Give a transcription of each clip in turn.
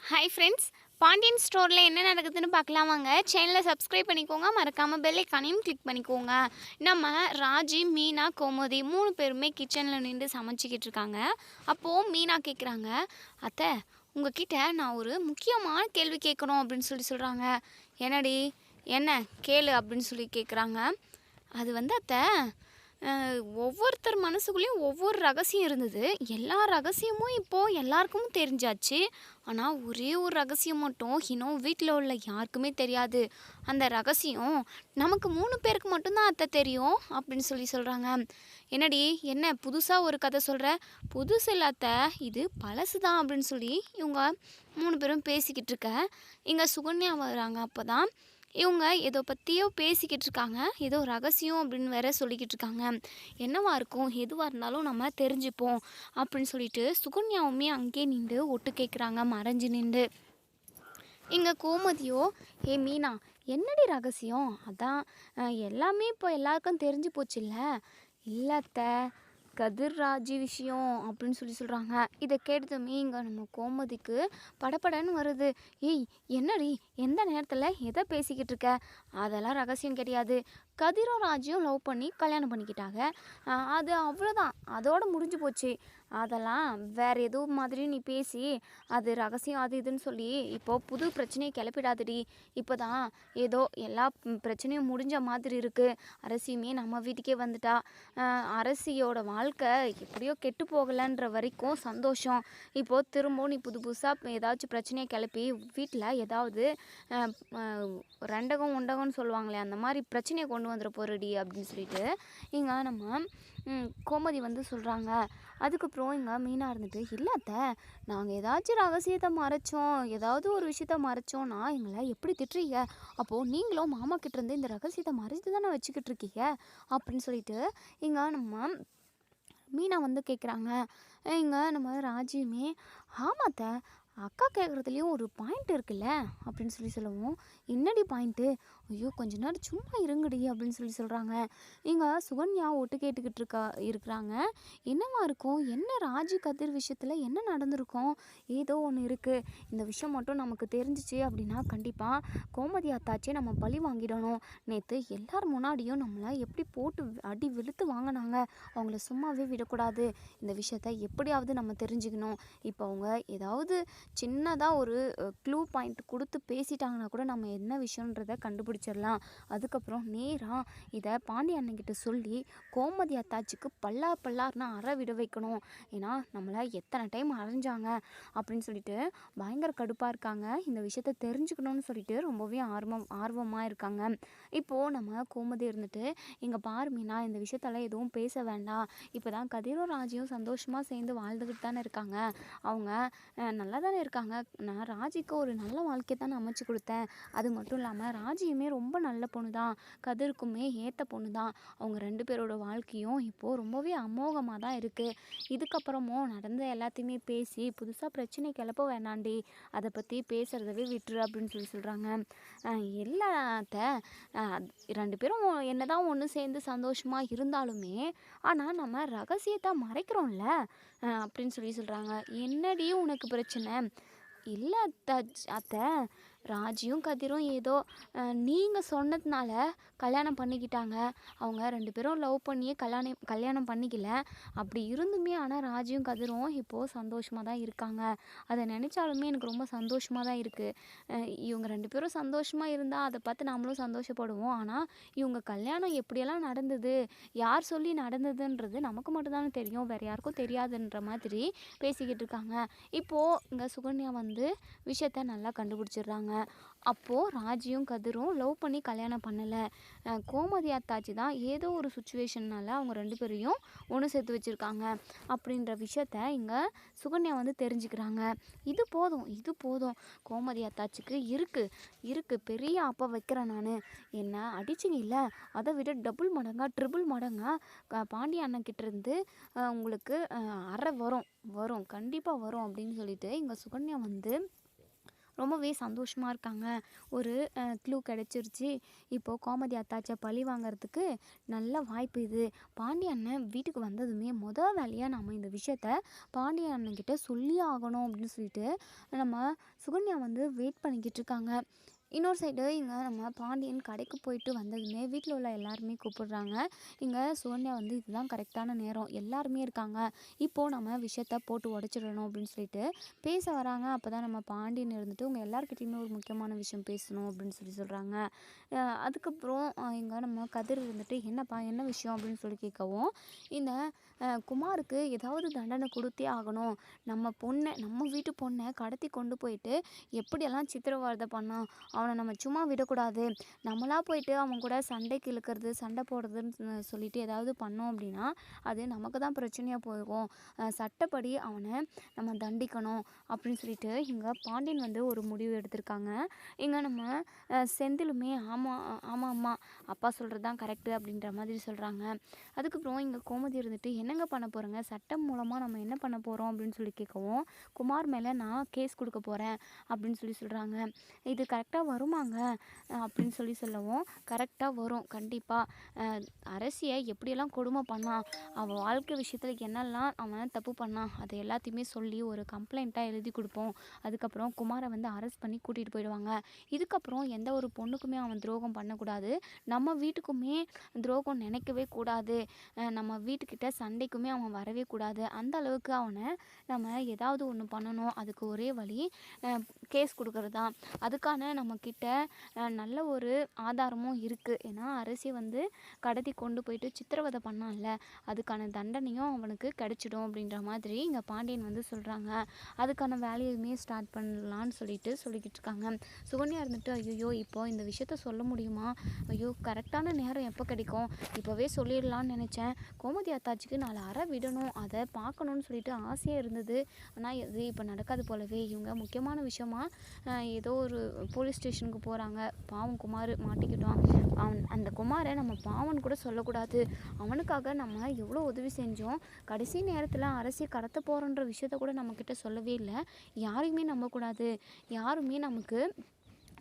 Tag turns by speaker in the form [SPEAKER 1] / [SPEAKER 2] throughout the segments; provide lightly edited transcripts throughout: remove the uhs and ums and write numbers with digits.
[SPEAKER 1] Hi friends, Pandian ஸ்டோரில் என்ன நடக்குதுன்னு பார்க்கலாம் வாங்க. சேனலை சப்ஸ்கிரைப் பண்ணிக்கோங்க, மறக்காமல் பெல் ஐக்கானையும் கிளிக் பண்ணிக்கோங்க. நம்ம ராஜி, மீனா, கோமதி 3 பேருமே கிச்சனில் நின்று சமைச்சிக்கிட்டு இருக்காங்க. அப்போது மீனா கேட்குறாங்க, அத்தை உங்ககிட்ட நான் ஒரு முக்கியமான கேள்வி கேட்கணும் அப்படின்னு சொல்கிறாங்க. என்னடி, என்ன கேளு அப்படின்னு சொல்லி கேட்குறாங்க. அது வந்து அத்தை, ஒவ்வொருத்தர் மனசுக்குள்ளேயும் ஒவ்வொரு ரகசியம் இருந்தது. எல்லா ரகசியமும் இப்போது எல்லாருக்கும் தெரிஞ்சாச்சு. ஆனால் ஒரே ஒரு ரகசியம் மட்டும் இன்னும் வீட்டில் உள்ள யாருக்குமே தெரியாது. அந்த ரகசியம் நமக்கு 3 பேருக்கு மட்டும்தான் அத்தை தெரியும் அப்படின்னு சொல்கிறாங்க. என்னடி, என்ன புதுசாக ஒரு கதை சொல்கிற? புதுசு இல்லை அத்தை, இது பழசு தான் அப்படின்னு சொல்லி இவங்க 3 பேரும் பேசிக்கிட்டு இருக்க இங்கே சுகன்யா வராங்க. அப்போ தான் இவங்க ஏதோ பற்றியோ பேசிக்கிட்டு இருக்காங்க. ஏதோ ரகசியம் அப்படின்னு வேற சொல்லிக்கிட்டு இருக்காங்க. என்னவா இருக்கும், எதுவாக இருந்தாலும் நம்ம தெரிஞ்சுப்போம் அப்படின்னு சொல்லிட்டு சுகன்யாவுமே அங்கேயே நின்று ஒட்டு கேட்குறாங்க, மறைஞ்சு நின்று. இங்கே கோமதியோ, ஏ மீனா, என்னடி ரகசியம்? அதான் எல்லாமே இப்போ எல்லாருக்கும் தெரிஞ்சு போச்சுல்ல. இல்லத்த, கதிர் ராஜி விஷயம் அப்படின்னு சொல்கிறாங்க. இதை கேட்டதுமே இங்கே நம்ம கோமதிக்கு படபடன்னு வருது. ஏய் என்னடி, எந்த நேரத்தில் எதை பேசிக்கிட்டு இருக்க? அதெல்லாம் ரகசியம் கிடையாது. கதிரும் ராஜியும் லவ் பண்ணி கல்யாணம் பண்ணிக்கிட்டாங்க. அது அவ்வளோதான், அதோடு முடிஞ்சு போச்சு. அதெல்லாம் வேறு ஏதோ மாதிரி நீ பேசி அது ரகசியம் அது இதுன்னு சொல்லி இப்போது புது பிரச்சனையை கிளப்பிடாதடி. இப்போ தான் ஏதோ எல்லா பிரச்சனையும் முடிஞ்ச மாதிரி இருக்குது. அரசியுமே நம்ம வீட்டுக்கே வந்துட்டா. அரசியோட வாழ்க்கை எப்படியோ கெட்டு போகலைன்ற வரைக்கும் சந்தோஷம். இப்போது திரும்பவும் நீ புது புதுசாக ஏதாச்சும் பிரச்சனையை கிளப்பி வீட்டில் ஏதாவது ரெண்டகம் உண்டகம்னு சொல்லுவாங்களே, அந்த மாதிரி பிரச்சனையை கொண்டு வந்துட போறடி அப்படின்னு சொல்லிட்டு இங்கே நம்ம கோமதி வந்து சொல்கிறாங்க. அதுக்கப்புறம் இங்கே மீனா இருந்துட்டு, இல்லாத நாங்கள் ஏதாச்சும் ரகசியத்தை மறைச்சோம், ஏதாவது ஒரு விஷயத்த மறைச்சோன்னா எங்களை எப்படி திட்டுறீங்க? அப்போது நீங்களும் மாமா கிட்டேருந்து இந்த ரகசியத்தை மறைச்சு தானே வச்சுக்கிட்டு இருக்கீங்க அப்படின்னு சொல்லிட்டு இங்கே நம்ம மீனா வந்து கேட்குறாங்க. இங்கே நம்ம ராஜியுமே, ஆமாத்த, அக்கா கேட்குறதுலேயும் ஒரு பாயிண்ட் இருக்குல்ல அப்படின்னு சொல்லவும், என்னடி பாயிண்ட்டு? ஐயோ கொஞ்ச நேரம் சும்மா இருங்கடி அப்படின்னு சொல்கிறாங்க. இங்கே சுகன்யா ஒட்டு கேட்டுக்கிட்டு இருக்கிறாங்க. என்னவா இருக்கும், என்ன ராஜி கதிர் விஷயத்தில் என்ன நடந்திருக்கும்? ஏதோ ஒன்று இருக்குது. இந்த விஷயம் மட்டும் நமக்கு தெரிஞ்சிச்சு அப்படின்னா கண்டிப்பாக கோமதி அத்தாச்சே நம்ம பழி வாங்கிடணும். நேற்று எல்லார் முன்னாடியும் நம்மளை எப்படி போட்டு அடி வெளுத்து வாங்கினாங்க. அவங்கள சும்மாவே விடக்கூடாது. இந்த விஷயத்த எப்படியாவது நம்ம தெரிஞ்சுக்கணும். இப்போ அவங்க ஏதாவது சின்னதாக ஒரு க்ளூ பாயிண்ட் கொடுத்து பேசிட்டாங்கன்னா கூட நம்ம என்ன விஷயன்றதை கண்டுபிடிச்சிடலாம். அதுக்கப்புறம் நேராக இதை பாண்டி அண்ணன்கிட்ட சொல்லி கோமதி அத்தாச்சிக்கு பல்லார்னு அற விட வைக்கணும். ஏன்னா நம்மளை எத்தனை டைம் அரைஞ்சாங்க அப்படின்னு சொல்லிட்டு பயங்கர கடுப்பாக இருக்காங்க. இந்த விஷயத்த தெரிஞ்சுக்கணும்னு சொல்லிட்டு ரொம்பவே ஆர்வமாக இருக்காங்க. இப்போது நம்ம கோமதி இருந்துட்டு, இங்கே பாரு மீனா, இந்த விஷயத்தெல்லாம் எதுவும் பேச வேண்டாம். இப்போ தான் கதிரும் ராஜியும் சந்தோஷமாக சேர்ந்து வாழ்ந்துக்கிட்டு தானே இருக்காங்க. அவங்க நல்லா தானே இருக்காங்க. நான் ராஜிக்கு ஒரு நல்ல வாழ்க்கையை தானே அமைச்சு கொடுத்தேன். அது மட்டும் இல்லாமல் ராஜியுமே ரொம்ப நல்ல பொண்ணு தான், கதிருக்குமே ஏற்ற பொண்ணு தான். அவங்க 2 பேரோட வாழ்க்கையும் இப்போது ரொம்பவே அமோகமாக தான் இருக்குது. இதுக்கப்புறமும் நடந்த எல்லாத்தையுமே பேசி புதுசாக பிரச்சனை கிளப்ப வேணாண்டி, அதை பற்றி பேசுகிறதவே விட்டுரு அப்படின்னு சொல்கிறாங்க. எல்லாத்த 2 பேரும் என்ன தான் ஒன்று சேர்ந்து சந்தோஷமாக இருந்தாலுமே, ஆனால் நம்ம ரகசியத்தை மறைக்கிறோம்ல அப்படின்னு சொல்கிறாங்க. என்னடி உனக்கு பிரச்சனை? இல்லை அத்தை, ராஜியும் கதிரும் ஏதோ நீங்கள் சொன்னதுனால கல்யாணம் பண்ணிக்கிட்டாங்க. அவங்க 2 பேரும் லவ் பண்ணியே கல்யாணம் பண்ணிக்கல. அப்படி இருந்துமே ஆனால் ராஜியும் கதிரும் இப்போது சந்தோஷமாக தான் இருக்காங்க. அதை நினச்சாலுமே எனக்கு ரொம்ப சந்தோஷமாக தான் இருக்குது. இவங்க 2 பேரும் சந்தோஷமாக இருந்தால் அதை பார்த்து நம்மளும் சந்தோஷப்படுவோம். ஆனால் இவங்க கல்யாணம் எப்படியெல்லாம் நடந்தது, யார் சொல்லி நடந்ததுன்றது நமக்கு மட்டும்தானே தெரியும், வேறு யாருக்கும் தெரியாதுன்ற மாதிரி பேசிக்கிட்டு இருக்காங்க. இப்போது இங்கே சுகன்யா வந்து விஷயத்த நல்லா கண்டுபிடிச்சிடுறாங்க. அப்போது ராஜியும் கதிரும் லவ் பண்ணி கல்யாணம் பண்ணலை. கோமதி அத்தாச்சி தான் ஏதோ ஒரு சுச்சுவேஷனால் அவங்க 2 பேரையும் ஒன்று சேர்த்து வச்சுருக்காங்க அப்படின்ற விஷயத்த இங்கே சுகன்யா வந்து தெரிஞ்சுக்கிறாங்க. இது போதும் கோமதி அத்தாச்சிக்கு இருக்குது பெரிய அப்போ வைக்கிறேன் நான். என்ன அடிச்சிங்க இல்லை, அதை விட டபுள் மடங்கா ட்ரிபிள் மடங்கா பாண்டி அண்ணன்கிட்டேருந்து உங்களுக்கு அறை வரும் கண்டிப்பாக வரும் அப்படின்னு சொல்லிட்டு இங்கே சுகன்யா வந்து ரொம்பவே சந்தோஷமாக இருக்காங்க. ஒரு க்ளூ கிடச்சிருச்சு. இப்போது கோமதி அத்தாச்சை பழி வாங்கிறதுக்கு நல்ல வாய்ப்பு இது. பாண்டிய அண்ணன் வீட்டுக்கு வந்ததுமே வேலையாக நம்ம இந்த விஷயத்த பாண்டிய அண்ணன்கிட்ட சொல்லியே ஆகணும் அப்படின்னு சொல்லிட்டு நம்ம சுகன்யா வந்து வெயிட் பண்ணிக்கிட்டு இருக்காங்க. இன்னொரு சைடு இங்கே நம்ம பாண்டியன் கடைக்கு போயிட்டு வந்ததுமே வீட்டில் உள்ள எல்லாருமே கூப்பிடுறாங்க. இங்கே சுகன்யா வந்து இதுதான் கரெக்டான நேரம், எல்லாருமே இருக்காங்க, இப்போது நம்ம விஷயத்த போட்டு உடச்சிடணும் அப்படின்னு சொல்லிட்டு பேச வராங்க. அப்போ தான் நம்ம பாண்டியன் இருந்துட்டு உங்கள் எல்லாருக்கிட்டையுமே ஒரு முக்கியமான விஷயம் பேசணும் அப்படின்னு சொல்கிறாங்க. அதுக்கப்புறம் இங்கே நம்ம கதிர் இருந்துட்டு என்னப்பா என்ன விஷயம் அப்படின்னு சொல்லி கேட்கவும், இந்த குமாருக்கு ஏதாவது தண்டனை கொடுத்தே ஆகணும். நம்ம வீட்டு பொண்ணை கடத்தி கொண்டு போயிட்டு எப்படியெல்லாம் சித்திரவதை பண்ணான், அவனை நம்ம சும்மா விடக்கூடாது. நம்மளா போயிட்டு அவன் கூட சண்டைக்கு இழுக்கிறது சண்டை போடுறதுன்னு சொல்லிட்டு ஏதாவது பண்ணோம் அப்படின்னா அது நமக்கு தான் பிரச்சனையாக போகும். சட்டப்படி அவனை நம்ம தண்டிக்கணும் அப்படின்னு சொல்லிட்டு இங்கே பாண்டியன் வந்து ஒரு முடிவு எடுத்திருக்காங்க. இங்கே நம்ம செந்திலுமே ஆமாம் ஆமாம் அம்மா அப்பா சொல்கிறது தான் கரெக்டு அப்படின்ற மாதிரி சொல்கிறாங்க. அதுக்கப்புறம் இங்கே கோமதி இருந்துட்டு என்னங்க பண்ண போகிறோங்க, சட்டம் மூலமாக நம்ம என்ன பண்ண போகிறோம் அப்படின்னு சொல்லி கேட்கவும், குமார் மேலே நான் கேஸ் கொடுக்க போகிறேன் அப்படின்னு சொல்கிறாங்க. இது கரெக்டாக வருமாங்க அப்படின்னு சொல்லவும், கரெக்டாக வரும் கண்டிப்பாக. அரசியை எப்படியெல்லாம் கொடுமை பண்ணான், அவன் வாழ்க்கை விஷயத்தில் என்னெல்லாம் அவன் தப்பு பண்ணான் அதை எல்லாத்தையுமே சொல்லி ஒரு கம்ப்ளைண்ட்டாக எழுதி கொடுப்போம். அதுக்கப்புறம் குமாரை வந்து அரெஸ்ட் பண்ணி கூட்டிகிட்டு போயிடுவாங்க. இதுக்கப்புறம் எந்த ஒரு பொண்ணுக்குமே அவன் துரோகம் பண்ணக்கூடாது, நம்ம வீட்டுக்குமே துரோகம் நினைக்கவே கூடாது, நம்ம வீட்டுக்கிட்ட சண்டைக்குமே அவன் வரவே கூடாது. அந்த அளவுக்கு அவனை நம்ம ஏதாவது ஒன்று பண்ணணும். அதுக்கு ஒரே வழி கேஸ் கொடுக்கறது தான். அதுக்கான நம்மக்கிட்ட நல்ல ஒரு ஆதாரமும் இருக்குது. ஏன்னா அரசி வந்து கடத்தி கொண்டு போயிட்டு சித்திரவதை பண்ணான்ல, அதுக்கான தண்டனையும் அவனுக்கு கிடைச்சிடும் அப்படின்ற மாதிரி இங்கே பாண்டியன் வந்து சொல்கிறாங்க. அதுக்கான வேலையுமே ஸ்டார்ட் பண்ணலான்னு சொல்லிக்கிட்டு இருக்காங்க. சுகன்யா இருந்துட்டு ஐயோ இப்போ இந்த விஷயத்த சொல்ல முடியுமா, ஐயோ கரெக்டான நேரம் எப்போ கிடைக்கும், இப்போவே சொல்லிடலான்னு நினச்சேன். கோமதி அத்தாச்சிக்கு 4 அறை விடணும், அதை பார்க்கணுன்னு சொல்லிட்டு ஆசையாக இருந்தது. ஆனால் இது இப்போ நடக்காது போலவே. இவங்க முக்கியமான விஷயமா ஏதோ ஒரு போலீஸ் ஸ்டேஷனுக்கு போகிறாங்க. பாவம் குமார் மாட்டிக்கிட்டான். அந்த குமாரை நம்ம பாவன் கூட சொல்லக்கூடாது. அவனுக்காக நம்ம எவ்வளோ உதவி செஞ்சோம். கடைசி நேரத்தில் அரசியை கடத்த போகிறோன்ற விஷயத்த கூட நம்மக்கிட்ட சொல்லவே இல்லை. யாரையுமே நம்பக்கூடாது. யாருமே நமக்கு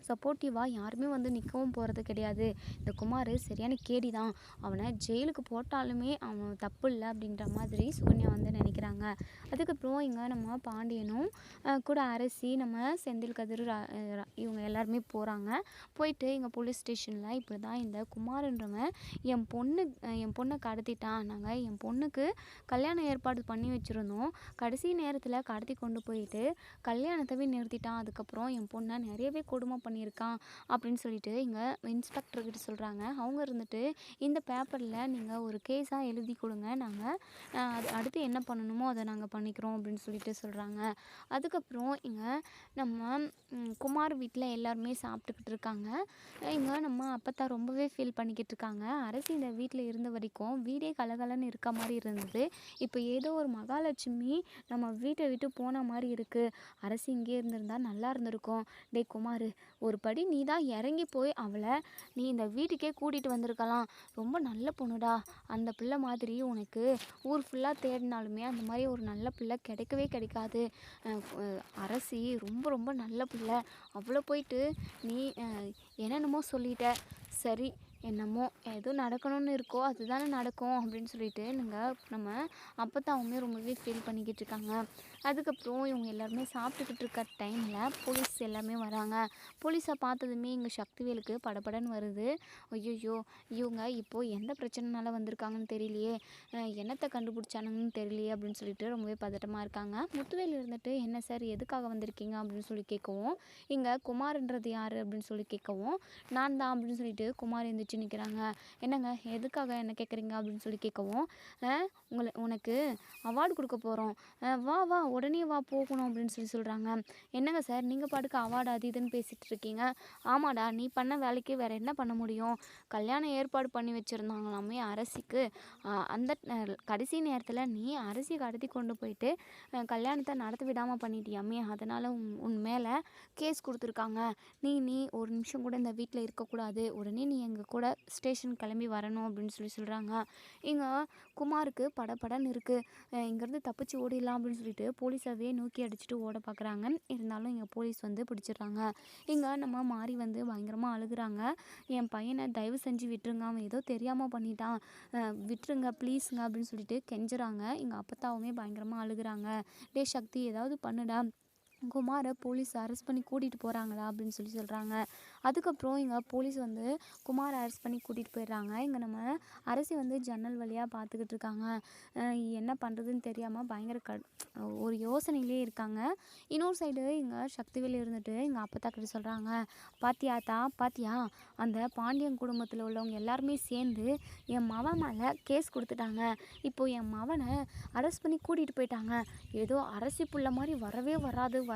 [SPEAKER 1] சப்போர்ட்டிவாக யாருமே வந்து நிற்கவும் போகிறது கிடையாது. இந்த குமார் சரியான கேடி தான், அவனை ஜெயிலுக்கு போட்டாலுமே அவன் தப்பு இல்லை அப்படின்ற மாதிரி சுகன்யா வந்து நினைக்கிறாங்க. அதுக்கப்புறம் இங்கே நம்ம பாண்டியனும் கூட அரசி நம்ம செந்தில் கதிர் இவங்க எல்லாருமே போகிறாங்க. போயிட்டு இங்கே போலீஸ் ஸ்டேஷனில் இப்படி தான் இந்த குமார்ன்றவன் என் பொண்ணை கடத்திட்டான், நாங்கள் என் பொண்ணுக்கு கல்யாணம் ஏற்பாடு பண்ணி வச்சுருந்தோம், கடைசி நேரத்தில் கடத்தி கொண்டு போயிட்டு கல்யாணத்தவே நிறுத்திட்டான், அதுக்கப்புறம் என் பொண்ணை நிறையவே கொடுமை பண்ணியிருக்கான் அப்படின்னு சொல்லிட்டு இங்கே இன்ஸ்பெக்டர்கிட்ட சொல்கிறாங்க. அவங்க இருந்துட்டு இந்த பேப்பரில் நீங்கள் ஒரு கேஸாக எழுதி கொடுங்க, நாங்கள் அது அடுத்து என்ன பண்ணணுமோ அதை நாங்கள் பண்ணிக்கிறோம் அப்படின்னு சொல்லிட்டு சொல்கிறாங்க. அதுக்கப்புறம் இங்கே நம்ம குமார் வீட்டில் எல்லாருமே சாப்பிட்டுக்கிட்டு இருக்காங்க. இங்கே நம்ம அப்பத்தா ரொம்பவே ஃபீல் பண்ணிக்கிட்டு இருக்காங்க. அரசி இந்த வீட்டில் இருந்த வரைக்கும் வீடே கலகலன்னு இருக்க மாதிரி இருந்தது. இப்போ ஏதோ ஒரு மகாலட்சுமி நம்ம வீட்டை விட்டு போன மாதிரி இருக்குது. அரசி இங்கே இருந்திருந்தா நல்லா இருந்திருக்கும். டே குமார், ஒரு படி நீ தான் இறங்கி போய் அவளை நீ இந்த வீட்டுக்கே கூட்டிகிட்டு வந்திருக்கலாம். ரொம்ப நல்ல பொண்ணுடா, அந்த பிள்ளை மாதிரி உனக்கு ஊர் ஃபுல்லாக தேடினாலுமே அந்த மாதிரி ஒரு நல்ல பிள்ளை கிடைக்கவே கிடைக்காது. அரசி ரொம்ப ரொம்ப நல்ல பிள்ளை, அவ்வளோ போயிட்டு நீ என்னென்னமோ சொல்லிட்ட. சரி, என்னமோ எது நடக்கணும்னு இருக்கோ அதுதானே நடக்கும் அப்படின்னு சொல்லிட்டு நம்ம அப்பத்தாவுமே ரொம்பவே ஃபீல் பண்ணிக்கிட்டு இருக்காங்க. அதுக்கப்புறம் இவங்க எல்லாருமே சாப்பிட்டுக்கிட்டு இருக்க டைமில் போலீஸ் எல்லாமே வராங்க. போலீஸை பார்த்ததுமே இங்கே சக்திவேலுக்கு படபடன்னு வருது. ஐயோ இவங்க இப்போது எந்த பிரச்சனைனால வந்திருக்காங்கன்னு தெரியலையே, என்னத்தை கண்டுபிடிச்சானுங்கன்னு தெரியலையே அப்படின்னு சொல்லிட்டு ரொம்பவே பதட்டமாக இருக்காங்க. முத்துவேல் இருந்துட்டு என்ன சார் எதுக்காக வந்திருக்கீங்க அப்படின்னு சொல்லி கேட்கவும், இங்கே குமார்ன்றது யார் அப்படின்னு சொல்லி கேட்கவும், நான் தான் அப்படின்னு சொல்லிட்டு குமார் எழுந்திரிச்சு நிற்கிறாங்க. என்னங்க எதுக்காக என்ன கேட்குறீங்க அப்படின்னு சொல்லி கேட்கவும், உனக்கு அவார்டு கொடுக்க போகிறோம், வா வா உடனே வா போகணும் அப்படின்னு சொல்கிறாங்க. என்னங்க சார் நீங்கள் பாட்டுக்கு அவார்டு அது இதுன்னு பேசிகிட்டு இருக்கீங்க. ஆமாடா, நீ பண்ண வேலைக்கு வேறு என்ன பண்ண முடியும். கல்யாணம் ஏற்பாடு பண்ணி வச்சுருந்தாங்களாமே அரசிக்கு, அந்த கடைசி நேரத்தில் நீ அரசியை கடத்தி கொண்டு போயிட்டு கல்யாணத்தை நடத்த விடாமல் பண்ணிட்டியாமே, அதனால் உன் மேலே கேஸ் கொடுத்துருக்காங்க. நீ ஒரு நிமிஷம் கூட இந்த வீட்டில் இருக்கக்கூடாது, உடனே நீ எங்கள் கூட என்னோட ஸ்டேஷன் கிளம்பி வரணும் அப்படின்னு சொல்கிறாங்க. இங்கே குமாருக்கு படபடன்னு இருக்குது. இங்கேருந்து தப்பிச்சு ஓடிடலாம் அப்படின்னு சொல்லிட்டு போலீஸாவே நோக்கி அடிச்சுட்டு ஓட பார்க்குறாங்க. இருந்தாலும் இங்கே போலீஸ் வந்து பிடிச்சிடுறாங்க. இங்கே நம்ம மாறி வந்து பயங்கரமாக அழுகுறாங்க. என் பையனை தயவு செஞ்சு விட்டுருங்க, அவன் ஏதோ தெரியாமல் பண்ணிட்டான், விட்டுருங்க ப்ளீஸுங்க அப்படின்னு சொல்லிட்டு கெஞ்சுறாங்க. எங்கள் அப்பத்தாவுமே பயங்கரமாக அழுகுறாங்க. டே சக்தி ஏதாவது பண்ணுடா, குமாரை போலீஸ் அரெஸ்ட் பண்ணி கூட்டிகிட்டு போகிறாங்களா அப்படின்னு சொல்கிறாங்க. அதுக்கப்புறம் இங்கே போலீஸ் வந்து குமாரை அரெஸ்ட் பண்ணி கூட்டிகிட்டு போயிடுறாங்க. இங்கே நம்ம அரசி வந்து ஜன்னல் வழியாக பார்த்துக்கிட்டு இருக்காங்க. என்ன பண்ணுறதுன்னு தெரியாமல் பயங்கர ஒரு யோசனையிலே இருக்காங்க. இன்னொரு சைடு இங்கே சக்திவேல் இருந்துட்டு எங்கள் அப்பத்தா கிட்ட சொல்கிறாங்க, பாத்தியாத்தா பாத்தியா, அந்த பாண்டியன் குடும்பத்தில் உள்ளவங்க எல்லாருமே சேர்ந்து என் மவன் மேலே கேஸ் கொடுத்துட்டாங்க. இப்போது என் மவனை அரெஸ்ட் பண்ணி கூட்டிகிட்டு போயிட்டாங்க. ஏதோ அரசி புள்ள மாதிரி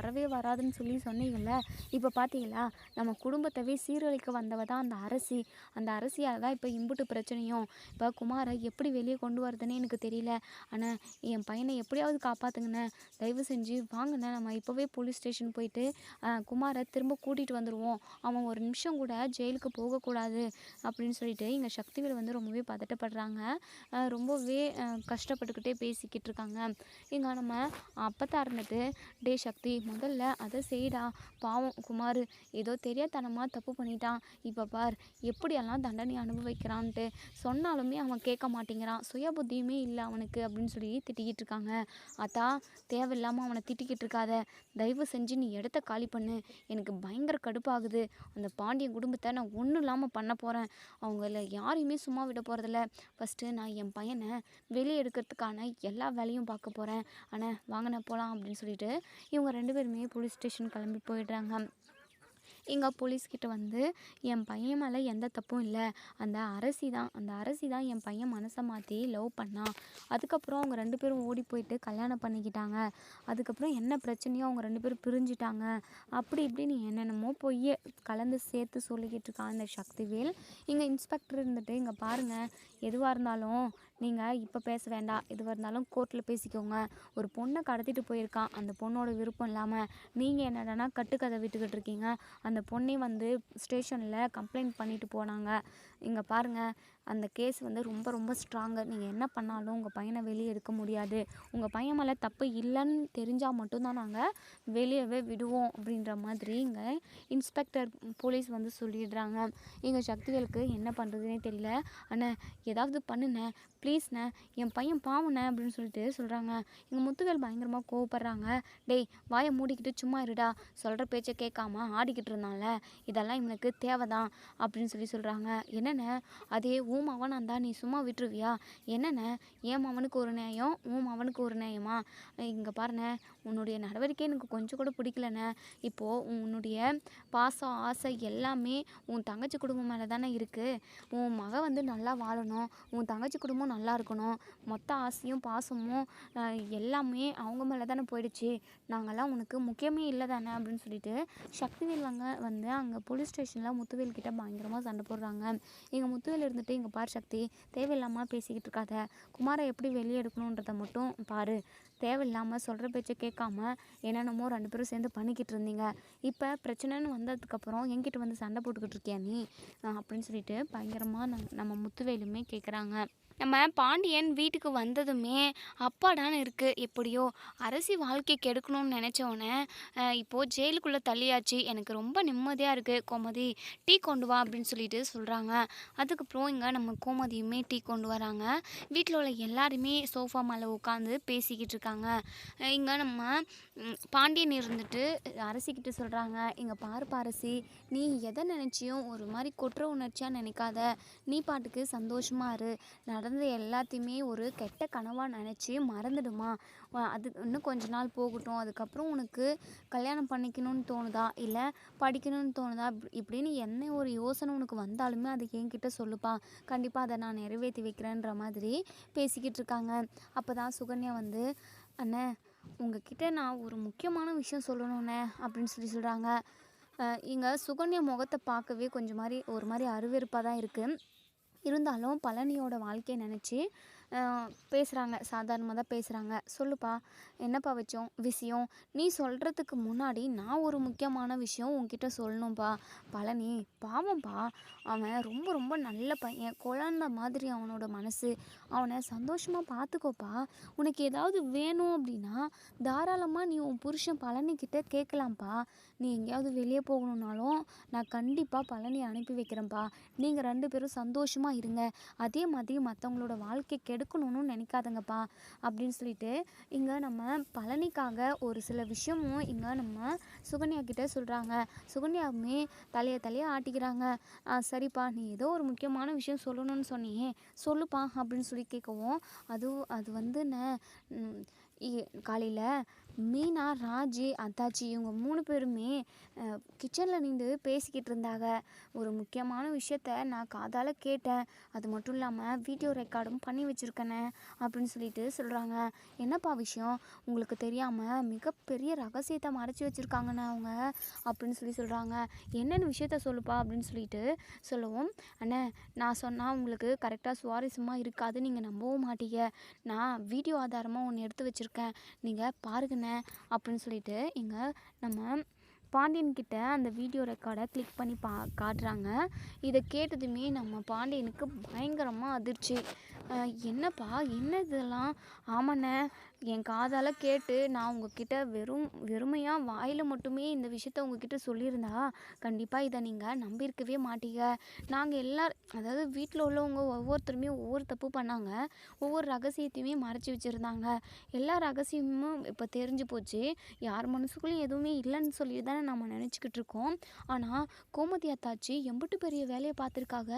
[SPEAKER 1] வரவே வராதுன்னு சொல்லி சொன்னீங்கல்ல, இப்போ பார்த்தீங்களா நம்ம குடும்பத்தவே சீரழிக்க வந்தவ தான் அந்த அரசி. அந்த அரசியால் தான் இப்போ இம்புட்டு பிரச்சனையும். இப்போ குமாரை எப்படி வெளியே கொண்டு வரதுன்னு எனக்கு தெரியல. ஆனால் என் பையனை எப்படியாவது காப்பாற்றுங்கண்ணே, தயவு செஞ்சு வாங்கண்ணே, நம்ம இப்போவே போலீஸ் ஸ்டேஷன் போயிட்டு குமாரை திரும்ப கூட்டிகிட்டு வந்துடுவோம், அவன் ஒரு நிமிஷம் கூட ஜெயிலுக்கு போகக்கூடாது அப்படின்னு சொல்லிட்டு இங்கே சக்திவேல் வந்து ரொம்பவே பதட்டப்படுறாங்க. ரொம்பவே கஷ்டப்பட்டுக்கிட்டே பேசிக்கிட்டு இருக்காங்க. இங்கே நம்ம அப்பத்தா இருந்துட்டு, டே சக்தி முதல்ல அதை செய்டா, பாவம் குமார் ஏதோ தெரியாதனமாக தப்பு பண்ணிட்டான், இப்போ பார் எப்படியெல்லாம் தண்டனை அனுபவிக்கிறான்ட்டு, சொன்னாலுமே அவன் கேட்க மாட்டேங்கிறான், சுய புத்தியுமே இல்லை அவனுக்கு அப்படின்னு சொல்லி திட்டிக்கிட்டு இருக்காங்க. அத்தா தேவையில்லாமல் அவனை திட்டிக்கிட்டு இருக்காத, தயவு செஞ்சு நீ இடத்த காலி பண்ணு, எனக்கு பயங்கர கடுப்பாகுது. அந்த பாண்டியன் குடும்பத்தை நான் ஒன்றும் இல்லாமல் பண்ண போகிறேன், அவங்கள யாரையுமே சும்மா விட போகிறதில்ல. ஃபஸ்ட்டு நான் என் பையனை வெளியே எடுக்கிறதுக்கான எல்லா வேலையும் பார்க்க போகிறேன். ஆனால் வாங்கின போகலாம் அப்படின்னு சொல்லிட்டு இவங்க 2 பேருமே போலீஸ் ஸ்டேஷன் கிளம்பி போயிடுறாங்க. இங்கே போலீஸ்கிட்ட வந்து என் பையன் மேலே எந்த தப்பும் இல்லை, அந்த அரசி தான் என் பையன் மனசை மாற்றி லவ் பண்ணான். அதுக்கப்புறம் அவங்க 2 பேரும் ஓடி போயிட்டு கல்யாணம் பண்ணிக்கிட்டாங்க. அதுக்கப்புறம் என்ன பிரச்சனையோ அவங்க 2 பேரும் பிரிஞ்சுட்டாங்க. அப்படி இப்படின்னு என்னென்னமோ போய் கலந்து சேர்த்து சொல்லிக்கிட்டு இருக்கான் இந்த சக்திவேல். இங்கே இன்ஸ்பெக்டர் இருந்துட்டு, இங்கே பாருங்கள், எதுவாக இருந்தாலும் நீங்கள் இப்போ பேச வேண்டாம், எதுவாக இருந்தாலும் கோர்ட்டில் பேசிக்கோங்க. ஒரு பொண்ணை கடத்திட்டு போயிருக்கான், அந்த பொண்ணோட விருப்பம் இல்லாமல் நீங்கள் என்னடனா கட்டுக்கதை விட்டுக்கிட்டு இருக்கீங்க. அந்த பொண்ணே வந்து ஸ்டேஷனில் கம்ப்ளைண்ட் பண்ணிட்டு போனாங்க. இங்கே பாருங்கள், அந்த கேஸ் வந்து ரொம்ப ரொம்ப ஸ்ட்ராங்கு. நீங்கள் என்ன பண்ணாலும் உங்கள் பையனை வெளியே எடுக்க முடியாது. உங்கள் பையன் மேலே தப்பு இல்லைன்னு தெரிஞ்சால் மட்டும்தான் நாங்கள் வெளியவே விடுவோம் அப்படின்ற மாதிரி இங்கே இன்ஸ்பெக்டர் போலீஸ் வந்து சொல்லிடுறாங்க. இங்கே சக்திவேலுக்கு என்ன பண்ணுறதுனே தெரியல. அண்ணே ஏதாவது பண்ணுண்ணே, ப்ளீஸ்ண்ணே, என் பையன் பாவண்ணே அப்படின்னு சொல்லிட்டு சொல்கிறாங்க. இங்கே முத்துவேல் பயங்கரமாக கோவப்படுறாங்க. டேய் வாயை மூடிக்கிட்டு சும்மா இருடா, சொல்கிற பேச்சை கேட்காம ஆடிக்கிட்டு இருந்தான்ல, இதெல்லாம் இவனுக்கு தேவைதான் அப்படின்னு சொல்கிறாங்க. என்னென்ன அதே மவனாக இருந்தால் நீ சும்மா விட்டுருவியா? என்னென்ன ஏன் மவனுக்கு ஒரு நியாயம், மவனுக்கு ஒரு நியாயமா? இங்கே பாருண்ணே, உன்னுடைய நடவடிக்கை எனக்கு கொஞ்சம் கூட பிடிக்கலண்ணே. இப்போது உன்னுடைய பாசம் ஆசை எல்லாமே உன் தங்கச்சி குடும்பம் மேலே தானே இருக்குது. உன் மகன் வந்து நல்லா வாழணும், உன் தங்கச்சி குடும்பம் நல்லா இருக்கணும், மொத்த ஆசையும் பாசமும் எல்லாமே அவங்க மேலே தானே போயிடுச்சு. நாங்கள்லாம் உனக்கு முக்கியமே இல்லை தானே அப்படின்னு சொல்லிட்டு சக்திவேல் வந்து அங்கே போலீஸ் ஸ்டேஷனில் முத்துவேல் கிட்ட பயங்கரமாக சண்டை போடுறாங்க. இங்கே முத்துவேல் இருந்துட்டு, இங்கே பார் சக்தி, தேவையில்லாமல் பேசிக்கிட்டு இருக்காத, குமாரை எப்படி வெளியே எடுக்கணுன்றதை மட்டும் பாரு, தேவையில்லாமல் சொல்கிற பேச்சை கேட்காம என்னென்னமோ 2 பேரும் சேர்ந்து பண்ணிக்கிட்டு இருந்தீங்க, இப்போ பிரச்சனைன்னு வந்ததுக்கப்புறம் என்கிட்ட வந்து சண்டை போட்டுக்கிட்டு இருக்கியா நீ அப்படின்னு சொல்லிட்டு பயங்கரமாக நம்ம முத்துவேலுமே கேட்குறாங்க. நம்ம பாண்டியன் வீட்டுக்கு வந்ததுமே அப்பாடான்னு இருக்குது, எப்படியோ அரசி வாழ்க்கை கெடுக்கணும்னு நினச்சோன்னே இப்போது ஜெயிலுக்குள்ளே தள்ளியாச்சு, எனக்கு ரொம்ப நிம்மதியாக இருக்குது, கோமதி டீ கொண்டு வா அப்படின்னு சொல்லிட்டு சொல்கிறாங்க. அதுக்கப்புறம் இங்கே நம்ம கோமதியுமே டீ கொண்டு வராங்க. வீட்டில் உள்ள எல்லாருமே சோஃபா மேலே உட்காந்து பேசிக்கிட்டு இருக்காங்க. இங்கே நம்ம பாண்டியன் இருந்துட்டு அரசிக்கிட்ட சொல்கிறாங்க, இங்கே பாருப்பா அரசி, நீ எதை நினச்சியும் ஒரு மாதிரி குற்ற உணர்ச்சியாக நினைக்காத, நீ பாட்டுக்கு சந்தோஷமாக இரு, நடந்த எல்லாத்தையுமே ஒரு கெட்ட கனவாக நினச்சி மறந்துடுமா, அது இன்னும் கொஞ்ச நாள் போகட்டும், அதுக்கப்புறம் உனக்கு கல்யாணம் பண்ணிக்கணும்னு தோணுதா, இல்லை படிக்கணும்னு தோணுதா, இப்படின்னு என்ன ஒரு யோசனை உனக்கு வந்தாலுமே அது என்கிட்ட சொல்லுப்பா, கண்டிப்பாக அதை நான் நிறைவேற்றி வைக்கிறேன்ற மாதிரி பேசிக்கிட்டு இருக்காங்க. அப்போ தான் சுகன்யா வந்து, அண்ணே உங்ககிட்ட நான் ஒரு முக்கியமான விஷயம் சொல்லணுண்ணே அப்படின்னு சொல்கிறாங்க. இங்கே சுகன்யா முகத்தை பார்க்கவே கொஞ்சம் ஒரு மாதிரி அருவெறுப்பாக தான் இருக்குது. இருந்தாலும் பழனியோட வாழ்க்கையை நினச்சி பேசுகிறாங்க, சாதாரணமாக தான் பேசுகிறாங்க. சொல்லுப்பா, என்னப்பா விஷயம்? நீ சொல்கிறதுக்கு முன்னாடி நான் ஒரு முக்கியமான விஷயம் உன்கிட்ட சொல்லணும்ப்பா. பழனி பாவம்ப்பா, அவன் ரொம்ப ரொம்ப நல்ல பையன், குழந்த மாதிரி அவனோட மனசு. அவனை சந்தோஷமாக பார்த்துக்கோப்பா. உனக்கு ஏதாவது வேணும் அப்படின்னா தாராளமாக நீ உன் புருஷன் பழனிக்கிட்ட கேட்கலாம்ப்பா. நீ எங்கேயாவது வெளியே போகணுன்னாலும் நான் கண்டிப்பாக பழனி அனுப்பி வைக்கிறேன்ப்பா. நீங்கள் 2 பேரும் சந்தோஷமாக இருங்க. அதே மாதிரி மற்றவங்களோட வாழ்க்கை கெடுக்கணும்னு நினைக்காதங்கப்பா அப்படின்னு சொல்லிட்டு இங்கே நம்ம பழனிக்காக ஒரு சில விஷயமும் இங்கே நம்ம சுகன்யா கிட்ட சொல்கிறாங்க. சுகன்யாவுமே தலையை ஆட்டிக்கிறாங்க. சரிப்பா, நீ ஏதோ ஒரு முக்கியமான விஷயம் சொல்லணும்னு சொன்னியே, சொல்லுப்பா அப்படின்னு சொல்லி கேட்கவும், அது வந்துண்ணே, காலையில் மீனா, ராஜி, அத்தாச்சி இவங்க 3 பேருமே கிச்சனில் நின்று பேசிக்கிட்டு இருந்தாங்க. ஒரு முக்கியமான விஷயத்த நான் காதால் கேட்டேன். அது மட்டும் இல்லாமல் வீடியோ ரெக்கார்டும் பண்ணி வச்சுருக்கேனே அப்படின்னு சொல்லிட்டு சொல்கிறாங்க. என்னப்பா விஷயம்? உங்களுக்கு தெரியாமல் மிகப்பெரிய ரகசியத்தை மறைச்சி வச்சுருக்காங்கண்ணே அவங்க அப்படின்னு சொல்கிறாங்க. என்னென்ன விஷயத்த சொல்லுப்பா அப்படின்னு சொல்லிட்டு சொல்லவும், அண்ணே நான் சொன்னால் உங்களுக்கு கரெக்டாக சுவாரஸ்யமாக இருக்காது, நீங்கள் நம்பவும் மாட்டீங்க. நான் வீடியோ ஆதாரமாக ஒன்று எடுத்து வச்சுருக்கேன், நீங்கள் பாருங்கண்ணே அப்படின்னு சொல்லிட்டு இங்கே நம்ம பாண்டியன்கிட்ட அந்த வீடியோ ரெக்கார்டை கிளிக் பண்ணி காட்டுறாங்க. இதை கேட்டதுமே நம்ம பாண்டியனுக்கு பயங்கரமாக அதிர்ச்சி. என்னப்பா, என்ன இதெல்லாம்? ஆமாண்ணே, என் காதால் கேட்டு நான் உங்ககிட்ட வெறுமையாக வாயில் மட்டுமே இந்த விஷயத்த உங்ககிட்ட சொல்லியிருந்தா கண்டிப்பாக இதை நீங்கள் நம்பியிருக்கவே மாட்டீங்க. நாங்கள் அதாவது வீட்டில் உள்ளவங்க ஒவ்வொருத்தருமே ஒவ்வொரு தப்பு பண்ணாங்க, ஒவ்வொரு ரகசியத்தையுமே மறைச்சி வச்சுருந்தாங்க. எல்லா ரகசியமும் இப்போ தெரிஞ்சு போச்சு. யார் மனசுக்குள்ளேயும் எதுவுமே இல்லைன்னு சொல்லி தானே நம்ம நினச்சிக்கிட்டு இருக்கோம். ஆனால் கோமதி அத்தாச்சி எம்பிட்டு பெரிய வேலையை பார்த்துருக்காங்க.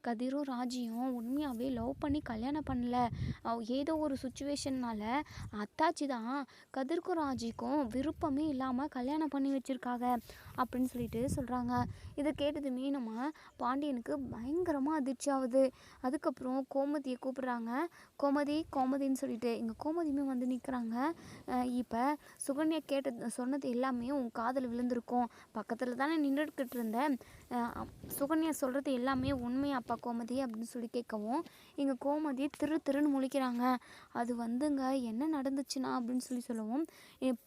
[SPEAKER 1] கதிரும் ராஜியும் உண்மையாகவே லவ் பண்ணி கல்யாணம் பண்ணல. ஏதோ ஒரு சுச்சுவேஷன்னால அத்தாச்சி தான் கதிர்க்கும் ராஜிக்கும் விருப்பமே இல்லாமல் கல்யாணம் பண்ணி வச்சுருக்காங்க அப்படின்னு சொல்லிட்டு சொல்கிறாங்க. இதை கேட்டதுமே நம்ம பாண்டியனுக்கு பயங்கரமாக அதிர்ச்சி ஆகுது. அதுக்கப்புறம் கோமதியை கூப்பிடுறாங்க. கோமதின்னு சொல்லிட்டு இங்கே கோமதியுமே வந்து நிற்கிறாங்க. இப்போ சுகன்யா சொன்னது எல்லாமே உன் காதில் விழுந்திருக்கும். பக்கத்தில் தானே நின்றுக்கிட்டு இருந்தேன். சுகன்யா சொல்கிறது எல்லாமே உண்மையாப்பா கோமதி அப்படின்னு சொல்லி கேட்கவும், இங்கே கோமதி திருன்னு முழிக்கிறாங்க. அது வந்துங்க என்ன நடந்துச்சுன்னா அப்படின்னு சொல்லவும்,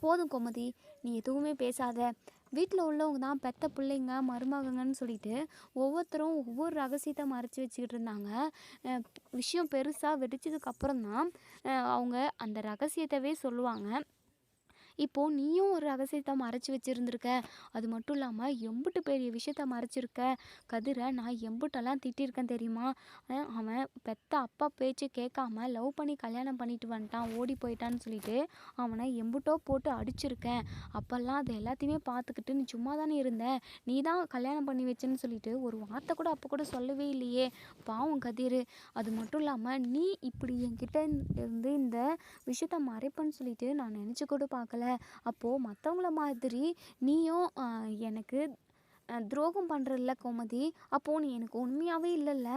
[SPEAKER 1] போதும் கோமதி, நீ எதுவுமே பேசாத. வீட்டில் உள்ளவங்க தான் பெத்த பிள்ளைங்க, மருமகங்கன்னு சொல்லிட்டு ஒவ்வொருத்தரும் ஒவ்வொரு ரகசியத்தை மறைச்சி வச்சுக்கிட்டு இருந்தாங்க. விஷயம் பெருசாக வெடிச்சதுக்கப்புறம் தான் அவங்க அந்த ரகசியத்தவே சொல்லுவாங்க. இப்போது நீயும் ஒரு ரகசியத்தை மறைச்சி வச்சுருந்துருக்க. அது மட்டும் இல்லாமல் எம்புட்டு பெரிய விஷயத்த மறைச்சிருக்க. கதிரை நான் எம்புட்டெல்லாம் திட்டிருக்கேன் தெரியுமா? அவன் பெத்த அப்பா பேச்சு கேட்காம லவ் பண்ணி கல்யாணம் பண்ணிட்டு வந்துட்டான், ஓடி போயிட்டான்னு சொல்லிட்டு அவனை எம்புட்டோ போட்டு அடிச்சிருக்கேன். அப்போல்லாம் அது எல்லாத்தையுமே பார்த்துக்கிட்டு நீ சும்மா தானே இருந்த, நீ தான் கல்யாணம் பண்ணி வச்சேன்னு சொல்லிட்டு ஒரு வார்த்தை கூட அப்போ கூட சொல்லவே இல்லையே. பாவம் கதிர். அது மட்டும் இல்லாமல் நீ இப்படி என்கிட்ட இருந்து இந்த விஷயத்த மறைப்பேன்னு சொல்லிட்டு நான் நினச்சி கூட பார்க்கல. அப்போது மற்றவங்கள மாதிரி நீயும் எனக்கு துரோகம் பண்ணுறல்ல கோமதி. அப்போது நீ எனக்கு உண்மையாகவே இல்லைல்ல.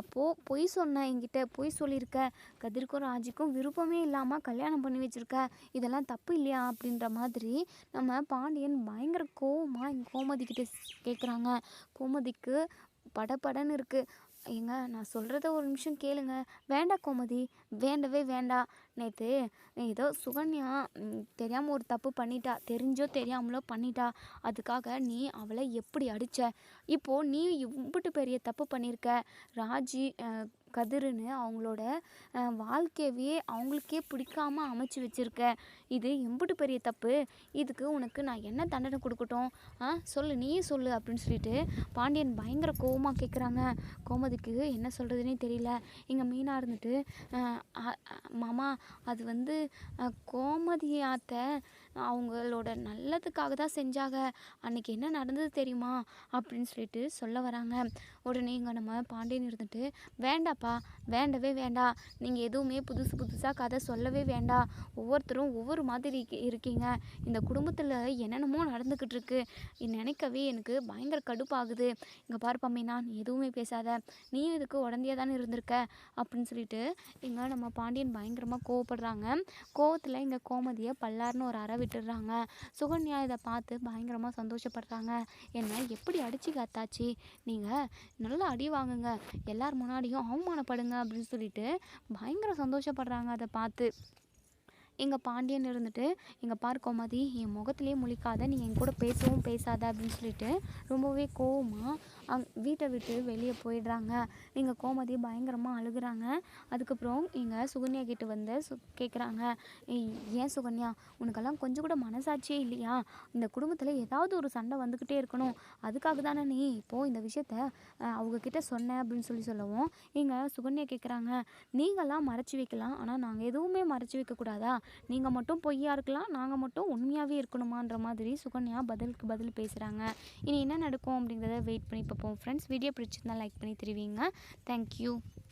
[SPEAKER 1] அப்போது பொய் சொன்ன, என்கிட்ட பொய் சொல்லியிருக்க. கதிர்க்கும் ராஜிக்கும் விருப்பமே இல்லாமல் கல்யாணம் பண்ணி வச்சுருக்க. இதெல்லாம் தப்பு இல்லையா அப்படின்ற மாதிரி நம்ம பாண்டியன் பயங்கர கோவமாக எங்கள் கோமதிக்கிட்ட கேட்குறாங்க. கோமதிக்கு படபடன்னு இருக்குது. ஏங்க, நான் சொல்கிறத ஒரு நிமிஷம் கேளுங்க. வேண்டாம் கோமதி, வேண்டவே வேண்டாம். நேற்று ஏதோ சுகன்யா தெரியாமல் ஒரு தப்பு பண்ணிட்டா, தெரிஞ்சோ தெரியாமலோ பண்ணிட்டா. அதுக்காக நீ அவளை எப்படி அடித்த? இப்போது நீ இவ்வளோ பெரிய தப்பு பண்ணியிருக்க. ராஜி கதிருன்னு அவங்களோட வாழ்க்கையவே அவங்களுக்கே பிடிக்காம அமைச்சு வச்சுருக்க. இது எம்புட்டு பெரிய தப்பு. இதுக்கு உனக்கு நான் என்ன தண்டனை கொடுக்கட்டும்? நீயே சொல்லு அப்படின்னு சொல்லிட்டு பாண்டியன் பயங்கர கோவமாக கேட்குறாங்க. கோமதிக்கு என்ன சொல்கிறதுனே தெரியல. இங்கே மீனாக இருந்துட்டு, மாமா அது வந்து கோமதி ஆத்தை அவங்களோட நல்லதுக்காக தான் செஞ்சாங்க. அன்றைக்கி என்ன நடந்தது தெரியுமா அப்படின்னு சொல்லிட்டு சொல்ல வராங்க. உடனே இங்கே நம்ம பாண்டியன் இருந்துட்டு, வேண்டாப்பா, வேண்டவே வேண்டாம். நீங்கள் எதுவுமே புதுசாக கதை சொல்லவே வேண்டாம். ஒவ்வொருத்தரும் ஒவ்வொரு மாதிரி இருக்கீங்க. இந்த குடும்பத்தில் என்னென்னமோ நடந்துக்கிட்டு இருக்கு. நினைக்கவே எனக்கு பயங்கர கடுப்பாகுது. இங்கே பாருப்பா மீனா, நீ எதுவுமே பேசாத. நீயும் இதுக்கு உடந்தையாக தானே இருந்திருக்க அப்படின்னு சொல்லிட்டு இங்கே நம்ம பாண்டியன் பயங்கரமாக கோவப்படுறாங்க. கோவத்தில் இங்கே கோமதியை பல்லார்னு ஒரு அறை விட்டுடுறாங்க. சுகன்யா இதை பார்த்து பயங்கரமாக சந்தோஷப்படுறாங்க. என்ன எப்படி அடிச்சிங்க அத்தாச்சி, நீங்கள் நல்லா அடி வாங்குங்க, எல்லார் முன்னாடியும் அவமானப்படுங்க அப்படின்னு சொல்லிட்டு பயங்கர சந்தோஷப்படுறாங்க அதை பார்த்து. எங்கள் பாண்டியன் இருந்துட்டு, "இங்கே பார் கோமதி, என் முகத்திலேயே முழிக்காத, நீ என் கூட பேசவும் பேசாத" அப்படின்னு சொல்லிட்டு ரொம்பவே கோவமாக வீட்டை விட்டு வெளியே போயிடுறாங்க. எங்கள் கோமதி பயங்கரமாக அழுகுறாங்க. அதுக்கப்புறம் எங்கள் சுகன்யா கிட்ட வந்து கேட்குறாங்க, "ஏன் சுகன்யா, உனக்கெல்லாம் கொஞ்சம் கூட மனசாட்சியே இல்லையா? இந்த குடும்பத்தில் ஏதாவது ஒரு சண்டை வந்துக்கிட்டே இருக்கணும், அதுக்காக தானே நீ இப்போது இந்த விஷயத்த அவங்கக்கிட்ட சொன்ன" அப்படின்னு சொல்லவும் எங்கள் சுகன்யா கேட்குறாங்க, "நீங்களாம் மறைச்சி வைக்கலாம், ஆனால் நாங்கள் எதுவுமே மறைச்சி வைக்கக்கூடாதா? நீங்கள் மட்டும் பொய்யா இருக்கலாம், நாங்கள் மட்டும் உண்மையாகவே இருக்கணுமான்ற" மாதிரி சுகன்யா பதிலுக்கு பதில் பேசுகிறாங்க. இனி என்ன நடக்கும் அப்படிங்கிறத வெயிட் பண்ணி பார்ப்போம் ஃப்ரெண்ட்ஸ். வீடியோ பிடிச்சிருந்தா லைக் பண்ணி தெரிவிங்க. தேங்க்யூ.